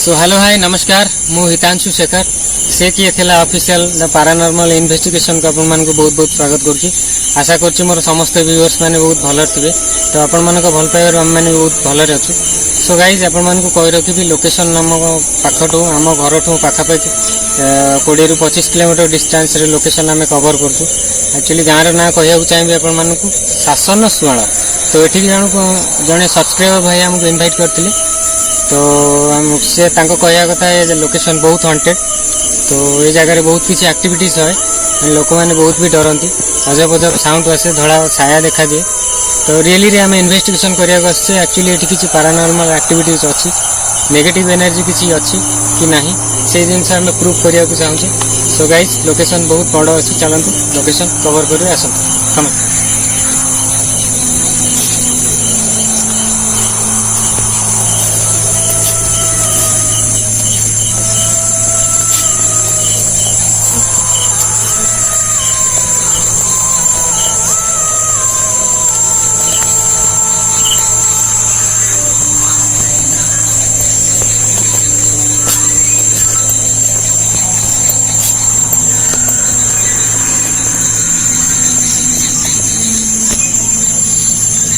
So hello hi नमस्कार मु हितांशु शेखर से कि एथेला ऑफिशियल द पैरानॉर्मल इन्वेस्टिगेशन को अपन को बहुत बहुत स्वागत करछि। आशा करछि मोर समस्त व्यूअर्स माने बहुत भल थिबे। तो अपन मन को भल पाइबार हम माने बहुत भल अछु। सो गाइज अपन मन को कहि रखिबी लोकेशन नाम पाखटू आम घरठू पाखापाखि 20 ରୁ 25 किलोमीटर डिस्टेंस रे लोकेशन आम कवर करछु। एक्चुअली गाँव ना कहू चाहिए अपन मन को शासन सुआल। तो ये जड़े सब्सक्राइबर भाई आमको इनवाइट करते तो से कहया कथा है लोकेशन बहुत हॉन्टेड। तो ये जगह बहुत किसी एक्टिविटीज है लोक मैंने बहुत भी डरती अजब अजब साउंड आसे धड़ा छाया देखा दिए। तो रियली रे आम इन्वेस्टिगेशन करने एक्चुअली ये किसी पैरानॉर्मल एक्टिविटीज अच्छी नेगेटिव एनर्जी किसी अच्छी कि नहीं से जिनस आम प्रूफ करने को चाहूँ। सो गाइज लोकेशन बहुत बड़ अच्छी चलते लोकेशन कवर कर आसतु।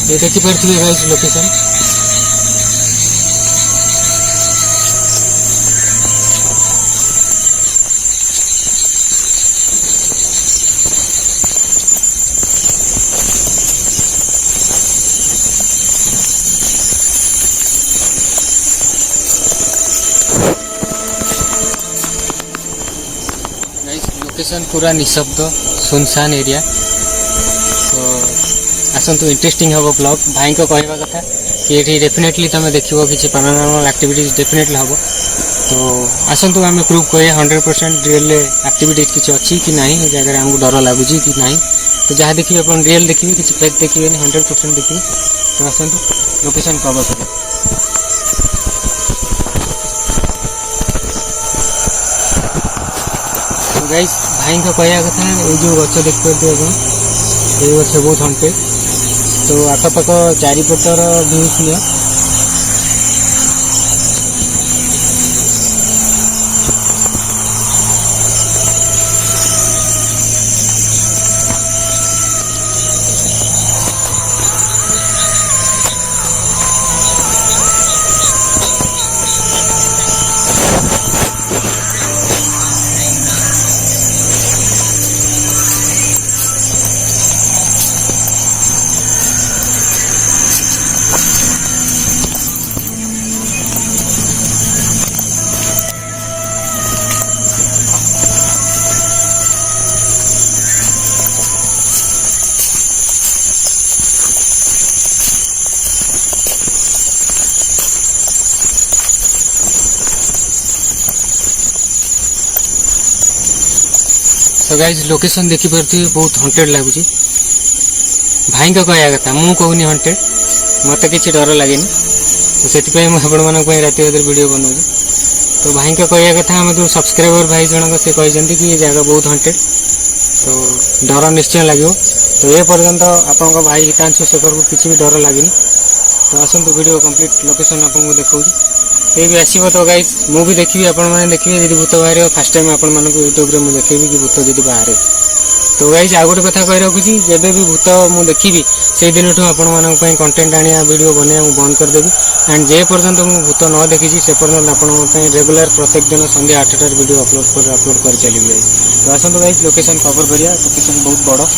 ये देखी पार्थिवे गाइस लोकेशन गाइस लोकेशन पूरा निशब्द सुनसान एरिया। तो आसतु इंटरेस्टिंग हम ब्लॉग भाई को कहवा कथा कि ये डेफिनेटली तुम देखो किसी पैरानॉर्मल एक्टिविटीज डेफिनेटली हम। तो आसतु आम प्रूव करें 100% रियल एक्टिविटीज किसी अच्छी कि नहीं जगह आमको डर लगुच कि नहीं। तो जहाँ देखिए आप रियल देखिए किसी फेक देखिए 100% देखिए। तो आसतु लोकेशन कवर करें। तो गाइस भाई को कहया कथा ये जो गच देख पाते ये गच बहुत हॉन्टेड। तो आखपाख चारिपटर व्यूज नियो। तो गाइज लोकेशन देखी पारे बहुत हॉन्टेड लगुच। भाई का कहया कथा मु कहूनी हॉन्टेड मत किसी डर लगे। तो से मुझे राति रात वीडियो बनाऊँ। तो भाई का कहया कथा आम जो सब्सक्राइबर भाई जनक से कहते कि ये जगह बहुत हॉन्टेड तो डर निश्चय लगे। तो ये पर्यंत आप भाई हितांशु शेखर को किसी भी डर लगे। तो आसतु वीडियो कंप्लीट लोकेशन आपको देखा ये भी आसो। तो गाइज मु भी देखी आपने देखिए जब भूत बाहर फास्ट टाइम आप यूट्यूब में देखेबी कि भूत जब बाहर। तो गाइज आ गोटे कथा कही रखुची जब भी भूत मुझे देखी से दिन आपण कंटेंट आने वीडियो बने बंद करदेवी। एंड जे पर्यंत मुझे भूत न देखी से पर्यंत आप रेगुलर प्रत्येक दिन संध्या 8टार वीडियो अपलोड कर चली गाइज। तो आसतु गाइज लोकेशन कवर करिया। लोकेशन बहुत बड़।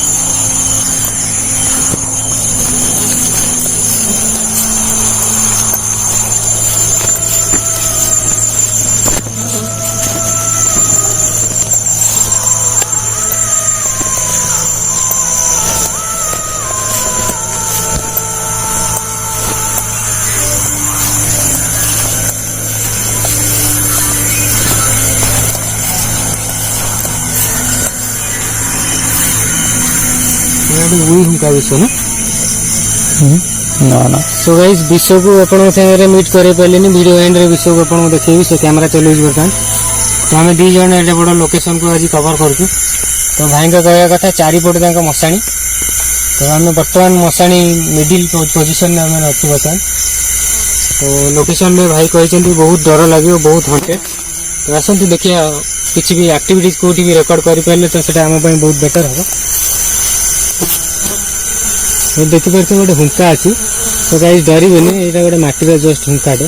विषय ना सो गाइस विषय को अपन मीट कर पारे वीडियो एंड रे विषय को अपन देखी से कैमरा चलू बर्तमान। तो आम दी जन एडे बड़ लोकेशन को आज कवर करूँ। तो भाई का कहया कथा चारिपट तक मशाणी। तो आम बर्तमान मशाणी मिडिल पोजिशन में आम अच्छे बर्तमान। तो लोकेशन में भाई कहते बहुत डर लगे बहुत हंटेड तो आसतु देखिए किसी भी एक्टिविटीज कोठी भी रेकर्ड कर पारे तो सेटा आम बहुत बेटर हम देखिए गोटे हुंका अच्छी तो गाइस डरबेनि यहाँ गोटे मटीर जस्ट हुंकाटे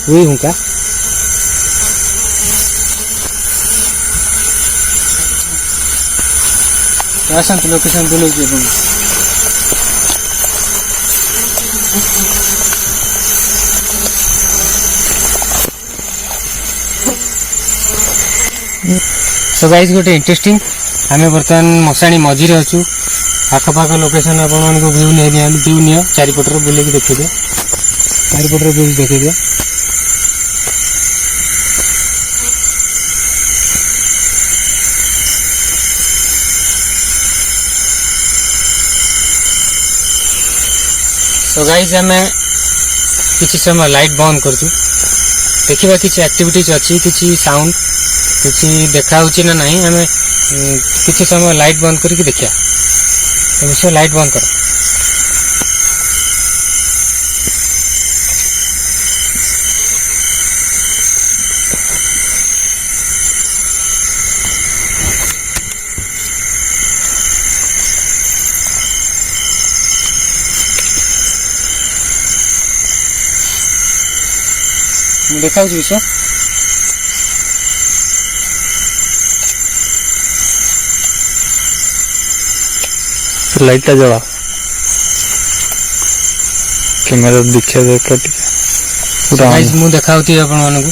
रुई हुंका आसतु लोकेशन बुलाऊँ सो गाइस गोटे इंटरेस्टिंग आम बर्तमान मशाणी मझी अच्छु आखपाख लोकेशन आपण व्यू व्यू नि चारिपटर बुलेक देखी दिए चारिपटर व्यू देखी दिए सो गाइस आम किसी समय लाइट बंद करछु देखिबा किसी एक्टिविटीज अच्छी किसी साउंड किसी देखा ना नहीं आम किसी समय लाइट बंद करके देखिया तो विषय लाइट बंद कर देखा विषय लाइट जला कैमेरा देखा गाइस मु देखाउती आपण मानकु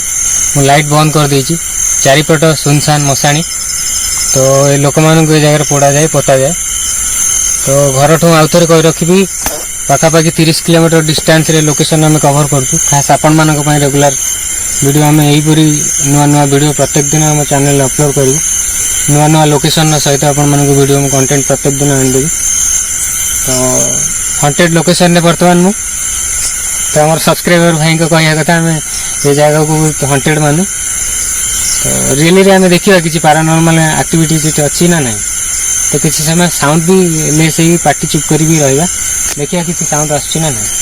मु लाइट बंद कर देछि चारिपट सुनसान मशाणी तो ए लोक मानकु ए जगह पोड़ा जाए पोता जाए तो घर ठू आउथरे कहि रखिबी पाखापाखि 30 किलोमीटर डिस्टेंस रे लोकेशन आम कवर करछु खास आपण मानक पई रेगुलर वीडियो आम यहीपरी नुआ नुआ वीडियो प्रत्येक दिन आम चैनल अपलोड करू नुआ नुआ लोकेशन सहित आपण मानक वीडियो में कंटेंट प्रत्येक दिन आनदेबी तो हंटेड लोकेशन ने बर्तमान मु तो हमारे सब्सक्राइबर भाई को कहया कथा आम ये जगह को हंटेड मानु तो रियली आम देखा कि पैरानॉर्मल एक्टिविटीज अच्छी ना नहीं तो किसी समय साउंड भी लेस ही पार्टी चुप कर भी रहा देखिए किसी साउंड आसुची ना नहीं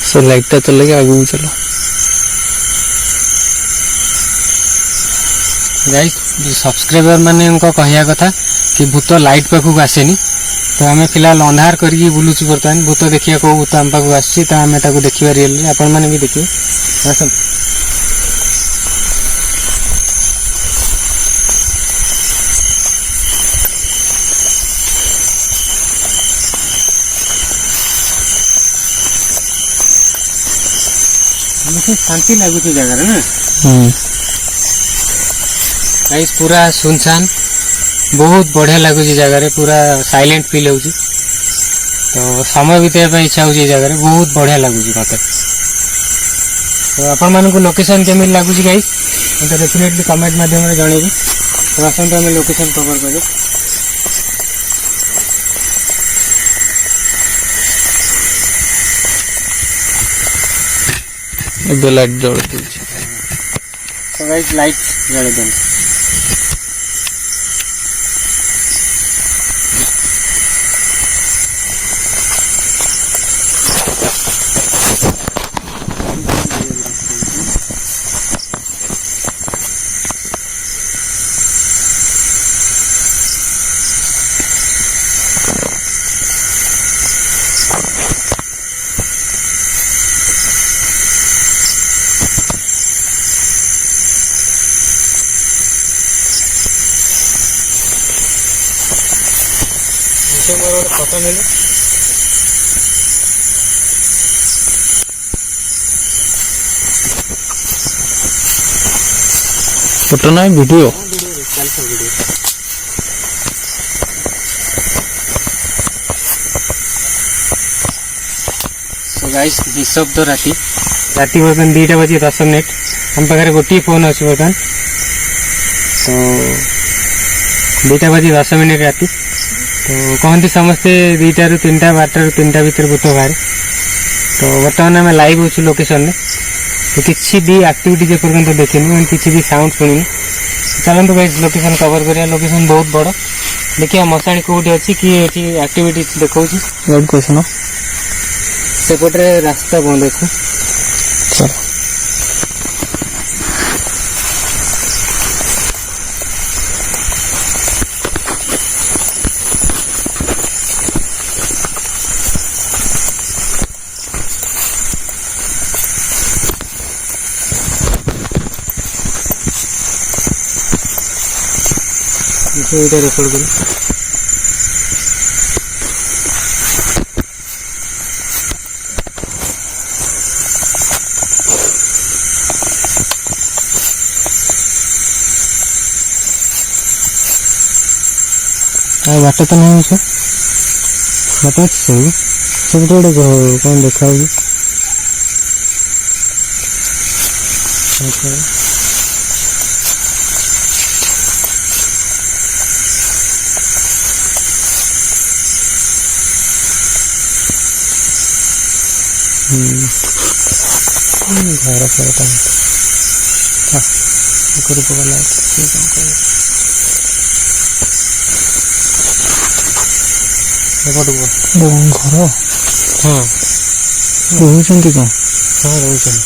सो लाइट चल गया आगे चलो गाइस सब्सक्राइबर माने उनको कहया कथा कि भूत लाइट पाखक आसेनी तो आम फिलहाल अंधार करके बुलूचु बर्तमान भूत देखिए कौ भूत आम पाखक आसी तो आम देखा रियल आपण मैंने भी देखिए आसन शांति लगुच जगार ना गाइस पूरा सुनसान बहुत बढ़िया लगुच जगार पूरा साइलेंट फील हो तो समय बिताई इच्छा हो जगह बहुत बढ़िया लगुच मत तो आपण मानक लोकेशन केमी लगुच गाइस मत डेफिनेटली कमेंट माध्यम जनइबी तो आसतु आम लोकेशन कवर कर लाइट जल दे तो गाइस लाइट जल दें मोर फोटो मिले फोटो ना वीडियो सो गाइस निशब्द राति राति बर्तमान 2टा बजे 10 मिनिट हम पाखे गोटे फोन अच्छे बर्तमान तो 2टा बजे 10 मिनिट राति तो कहते समस्ते 2टा ରୁ 3टा 12टा ରୁ 3टा भितर भूत बाहर तो बर्तमान आम लाइव अच्छे लोकेशन में तो किसी भी एक्टिविटी जेपर्यंत देखनी किसी भी साउंड शुणी चलते गाइस लोकेशन कवर करिया लोकेशन बहुत बड़ देखिए मशाणी कौटी अच्छी कि एक्टिविटी देखा क्वेश्चन सेपटे रास्ता बंद देखो चलो এটা রেকর্ড করি ବାଟ ତ ନାହିଁ ସେ ବାଟ ଅଛି ସବୁ ସେପଟେ ଗୋଟେ କ'ଣ ଦେଖାଯାଉଛି घर फरटा ग्रुप वाला घर हाँ ରହୁଛନ୍ତି କ'ଣ हाँ रोचन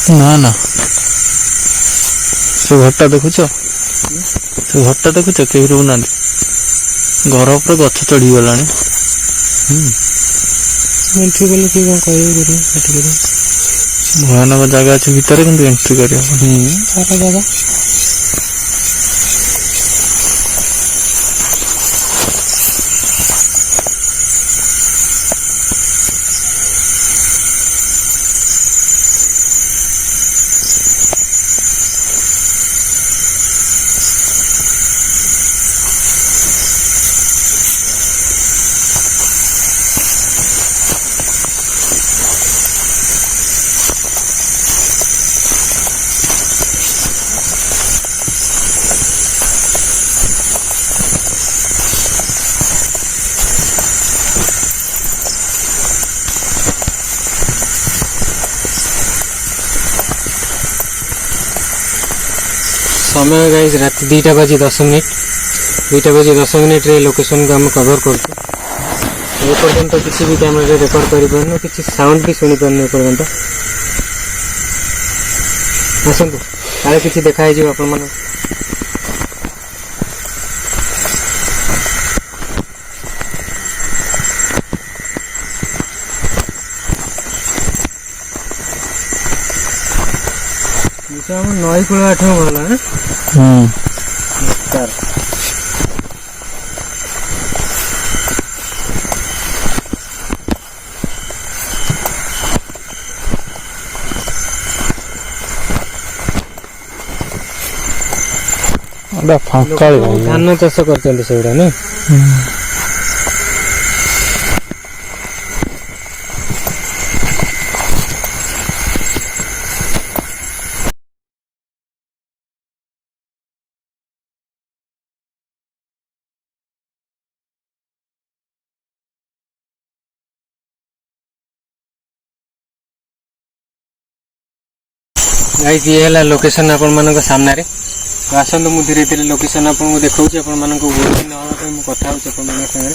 ନା ନା ସେ ଘରଟା ଦେଖୁଛ ସେ ଘରଟା ଦେଖୁଛ କେହି ରହୁନାହାନ୍ତି ଘର ଉପରେ ଗଛ ଚଢିଗଲାଣି ଏଣ୍ଟ୍ରି କଲେ କିଏ କ'ଣ କହିବେ କରିବେ ସେଠି କରିବେ ଭୟାନକ ଜାଗା ଅଛି ଭିତରେ କିନ୍ତୁ ଏଣ୍ଟ୍ରି କରିହବନି ସାରା ଜାଗା समय गाइज रात 2टा बजी 10 मिनिट 2टा बजी 10 मिनिट रे लोकेशन को हम कवर करछु ए पर्यंत किसी भी कैमरा रे रिकॉर्ड करि परनो किसी साउंड भी सुनि परनो ए पर्यंत आसंतु काले किसी देखाई जे अपन मन हम नई कूल आठ भला ଫାଙ୍କା ଧାନ ଚାଷ କରୁଛନ୍ତି ସେଗୁଡା ନା गाइस ये है लोकेशन आपण मानक सामने रे तो आसतु मु धीरे धीरे लोकेशन आपको देखा आपण मानक बोरिंग न होगा मुझे कथा होची आपण मानक संगे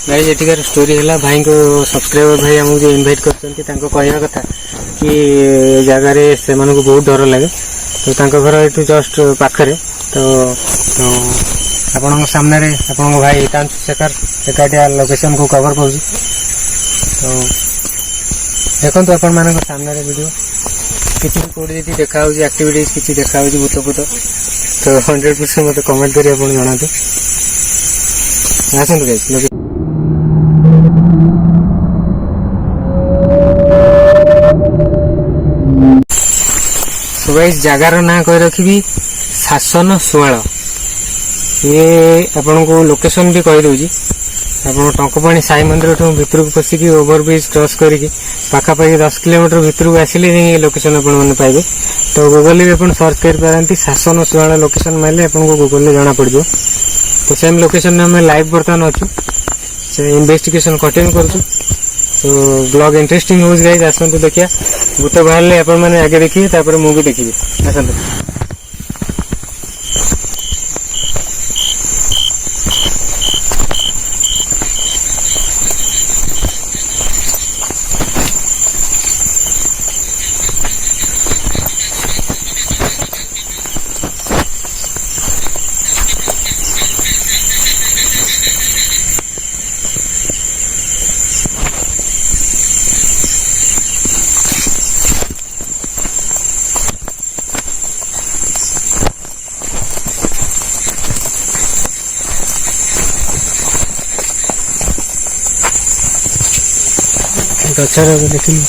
गाइस एटिकार स्टोरी है भाई को सब्सक्राइबर भाई हमको जो इनवाइट करछंती तांको कहया कथा कि जगह रे से मानको बहुत डर लागे तो तांको घर एटू जस्ट पाखरे तो आपण सामने रे आपण भाई हितांशु शेखर एकाटिया लोकेशन को कवर करूची तो देखंतु आपण मानक सामने रे वीडियो किसी भी कोड यदि देखा हो एक्टिविटीज किसी देखा हो भूत भूत तो 100% मत कमेंट करी आप जनातु आसतु गाइस तो गाइस जगार ना कह रखी शासन सुआल ये आपन को लोकेशन भी कही दउजी ଆପଣ ଟଙ୍କପାଣି ସାଇ ମନ୍ଦିର ଠୁ ଭିତରକୁ ପଶିକି ଓଭରବ୍ରିଜ କ୍ରସ୍ କରିକି ପାଖାପାଖି 10 କିଲୋମିଟର ଭିତରକୁ ଆସିଲେ ଯାଇ ଏ ଲୋକେସନ ଆପଣମାନେ ପାଇବେ। ତ ଗୁଗଲରେ ବି ଆପଣ ସର୍ଚ୍ଚ କରିପାରନ୍ତି ଶାସନ ସୁଆଳ ଲୋକେସନ ମାରିଲେ ଆପଣଙ୍କୁ ଗୁଗଲରେ ଜଣା ପଡ଼ିଯିବ। ତ ସେମ୍ ଲୋକେସନରେ ଆମେ ଲାଇଭ୍ ବର୍ତ୍ତମାନ ଅଛୁ, ସେ ଇନଭେଷ୍ଟିଗେସନ କଣ୍ଟିନ୍ୟୁ କରୁଛୁ। तो ब्लॉग इंटरेस्टिंग होज गाइस, आसନ୍ତୁ ଦେଖିଆ। भूत बाहर आपण मैंने आगे देखिए, तापर मु भी देखिए। आसନ୍ତୁ। अच्छा लगा देखिए।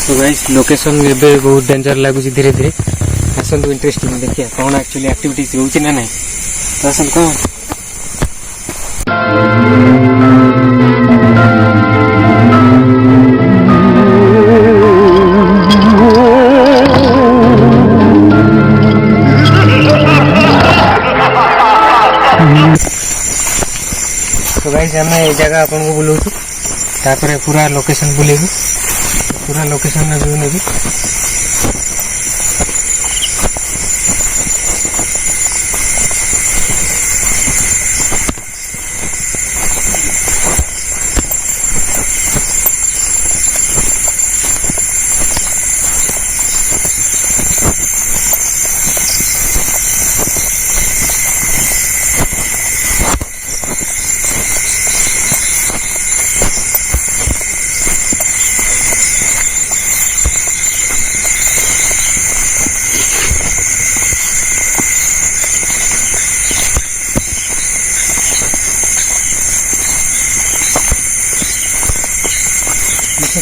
तो गाइस लोकेशन एबे बहुत डेंजर लगुच धीरे धीरे। आसନ୍ତୁ इंटरेस्टिंग देखिए कौन एक्चुअली एक्टिविटीज होउची ना नहीं। तो आसନ୍ତୁ कौन तो गाइस आम ये जगह आपन को बुलाऊँ, तापर पूरा लोकेशन बुलेबू, पूरा लोकेशन व्यू नेबी।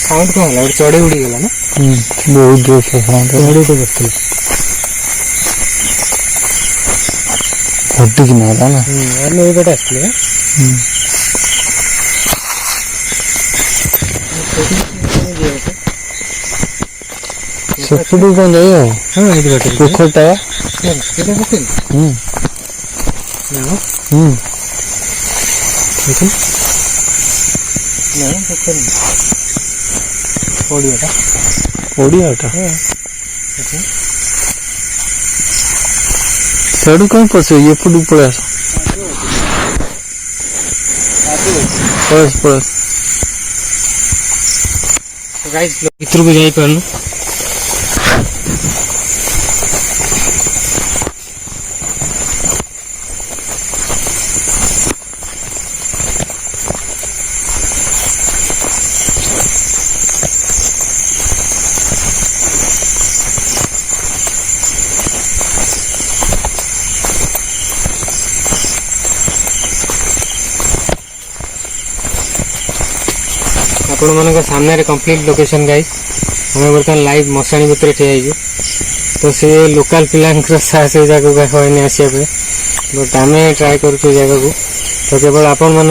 साउंड कौन है? चढ़ी उड़ी गला ना? बहुत जोर से साउंड चढ़ी तो बसते हड्डी की नाला ना। अरे ये बेटा असले है। सब्सिडी कौन जाइए? हाँ ये बेटा पोखरटा ये पोखर ना देखो ना पोखर ओडियाटा ओडियाटा हाँ साइड कहीं पड़े ये पड़ू पड़े आस पड़स पड़स। तो गाइस भीतर को जाई पारनु। आपण मान सामने कंप्लीट लोकेशन गाइस, हमें बर्तमान लाइव मशाणी भितर ठिया। तो से लोकल पिला साहस जगह हयनी आसा बट आम ट्राए कर जगह को। तो केवल आपण मन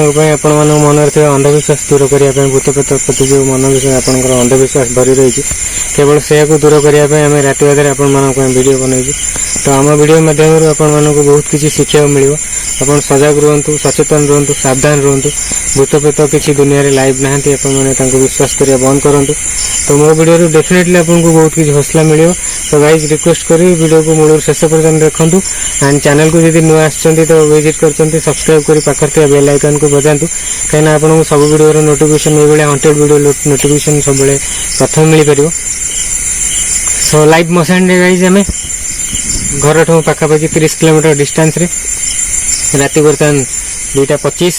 मन अंधविश्वास दूर करने भूत प्रेत प्रति जो मन आप अंधविश्वास भरी रही केवल से दूर करने आम राति अधर आपड़ बनई। तो आम वीडियो मध्यम आपण को बहुत किसी शिक्षा मिले। आप सजग रुहतु, सचेतन रुहतु, सावधान रुहतु। भूत प्रेत किसी दुनिया रे लाइव नहांती आपको विश्वास करिया बंद करंतु। तो मो वीडियो डेफिनेटली आपको बहुत किसी हौसला मिले। तो गाइज रिक्वेस्ट करी वीडियो को मूल शेष पर्यटन देखूँ एंड चैनल को जब नुआ तो विजिट कर सब्सक्राइब कर पाखर बेल आइकन को बजातु कहीं आपको सब वीडियो नोटिफिकेशन ये हंटेड वीडियो नोटिफिकेशन सब प्रथम मिल पार। सो लाइव मशाण गाइज आम घर ठूँ पाखापाखि 30 किलोमीटर डिस्टेंस रे राति बर्तमान 2:25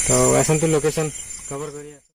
तो आसतु लोकेशन कवर करिया।